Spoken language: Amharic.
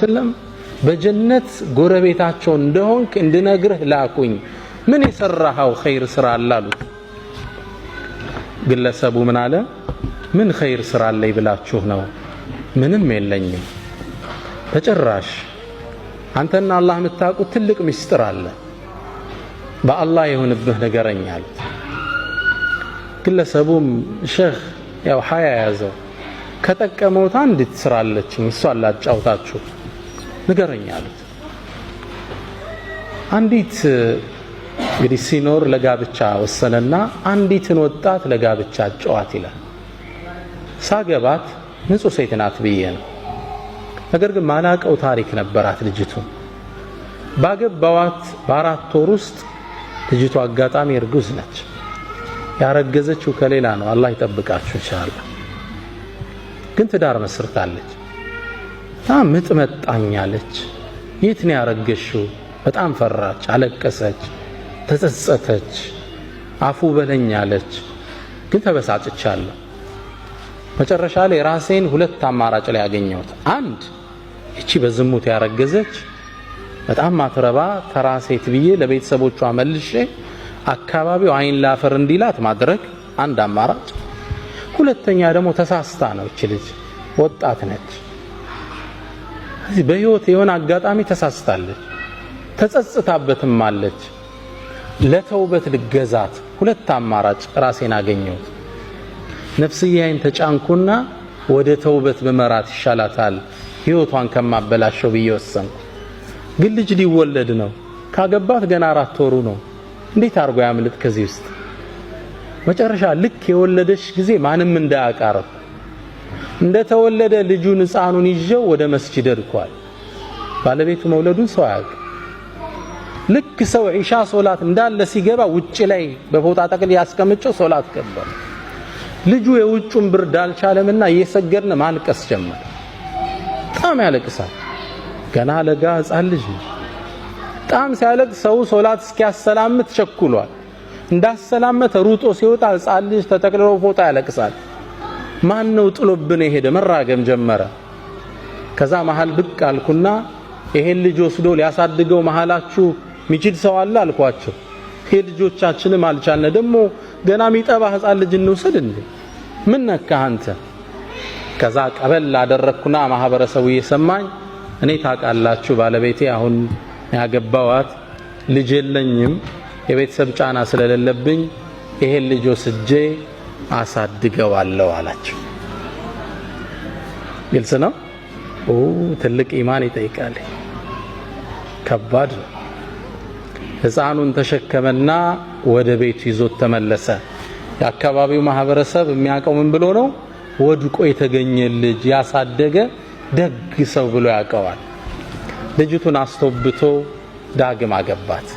ሰለም በጀነት ጎረቤታቸው እንደሆንክ እንድነግርህ ላኩኝ ምን የሰራኸው ኸይር ስራ አላሉት ግለሰቡ ምን አለ ምን ኸይር ስራ አለኝ ብላችሁ ነው ምንም የለኝም በጭራሽ አንተና አላህ የምታውቁት ትልቅ ምስጢር አለ በአላህ የሆነብህ ነገረኝ አሉት ግለሰቡም ሼህ ያው ሀያ ያዘው ከጠቀመው አንዲት ስራ አለችኝ እሷን ላጫውታችሁ ንገረኝ አሉት አንዲት እንግዲህ ሲኖር ለጋብቻ ወሰነና አንዲትን ወጣት ለጋብቻ ጨዋት ይላል ሳገባት ንጹህ ሴት ናት ብዬ ነው ነገር ግን ማላቀው ታሪክ ነበራት ልጅቱ ባገባዋት በአራት ወር ውስጥ ልጅቱ አጋጣሚ እርጉዝ ነች ያረገዘችው ከሌላ ነው አላህ ይጠብቃችሁ ኢንሻአላህ ግን ትዳር መስርታለች ምጥ መጣኛለች የት ነው ያረገሽው በጣም ፈራች አለቀሰች ተጸጸተች አፉ በለኛለች ግን ተበሳጭቻለሁ መጨረሻ ላይ ራሴን ሁለት አማራጭ ላይ ያገኘሁት አንድ እቺ በዝሙት ያረገዘች በጣም ማትረባ ተራሴት ብዬ ለቤተሰቦቿ መልሼ አካባቢው አይን ላፈር እንዲላት ማድረግ አንድ አማራጭ ሁለተኛ ደግሞ ተሳስታ ነው እቺ ልጅ ወጣት ነች እዚህ በህይወት የሆነ አጋጣሚ ተሳስታለች ተጸጽታበትም አለች ለተውበት ልገዛት ሁለት አማራጭ ራሴን አገኘሁት ነፍስያዬን ተጫንኩና ወደ ተውበት በመራት ይሻላታል ህይወቷን ከማበላሸው ብዬ ወሰንኩ ግን ልጅ ሊወለድ ነው ካገባት ገና 4 ወሩ ነው እንዴት አርጎ ያምልጥ ከዚህ ውስጥ መጨረሻ ልክ የወለደሽ ጊዜ ማንም እንዳያቃርብ እንደተወለደ ልጁን ህፃኑን ይዤው ወደ መስጂድ ሄድኳል ባለቤቱ መውለዱን ሰው ያውቅ ልክ ሰው ኢሻ ሶላት እንዳለ ሲገባ ውጪ ላይ በፎጣ ጠቅል ያስቀምጨው ሶላት ገባ ልጁ የውጩን ብርድ አልቻለምና እየሰገድን ማልቀስ ጀመረ በጣም ያለቅሳል ገና ለጋ ህፃን ልጅ በጣም ሲያለቅስ ሰው ሶላት እስኪያሰላምት ቸኩሏል እንዳሰላመተ ሩጦ ሲወጣ ህፃን ልጅ ተጠቅልሎ ፎጣ ያለቅሳል ማን ነው ጥሎብን የሄደ መራገም ጀመረ ከዛ መሃል ብቅ አልኩና ይሄን ልጅ ወስዶ ሊያሳድገው መሃላችሁ ሚችል ሰው አለ አልኳቸው ይሄ ልጆቻችንም አልቻልነ ደግሞ ገና ሚጠባ ህፃን ልጅ እንውሰድ እንዴ ምን ነካ አንተ ከዛ ቀበል አደረኩና ማህበረሰቡ እየሰማኝ እኔ ታውቃላችሁ ባለቤቴ አሁን ያገባዋት ልጅ የለኝም የቤተሰብ ጫና ስለሌለብኝ ይሄን ልጅ ወስጄ አሳድገዋለሁ አላችሁ ግልጽ ነው ትልቅ ኢማን ይጠይቃል ከባድ ነው ህፃኑን ተሸከመና ወደ ቤቱ ይዞት ተመለሰ የአካባቢው ማህበረሰብ የሚያውቀው ምን ብሎ ነው ወድቆ የተገኘ ልጅ ያሳደገ ደግ ሰው ብሎ ያውቀዋል ልጅቱን አስተውብቶ ዳግም አገባት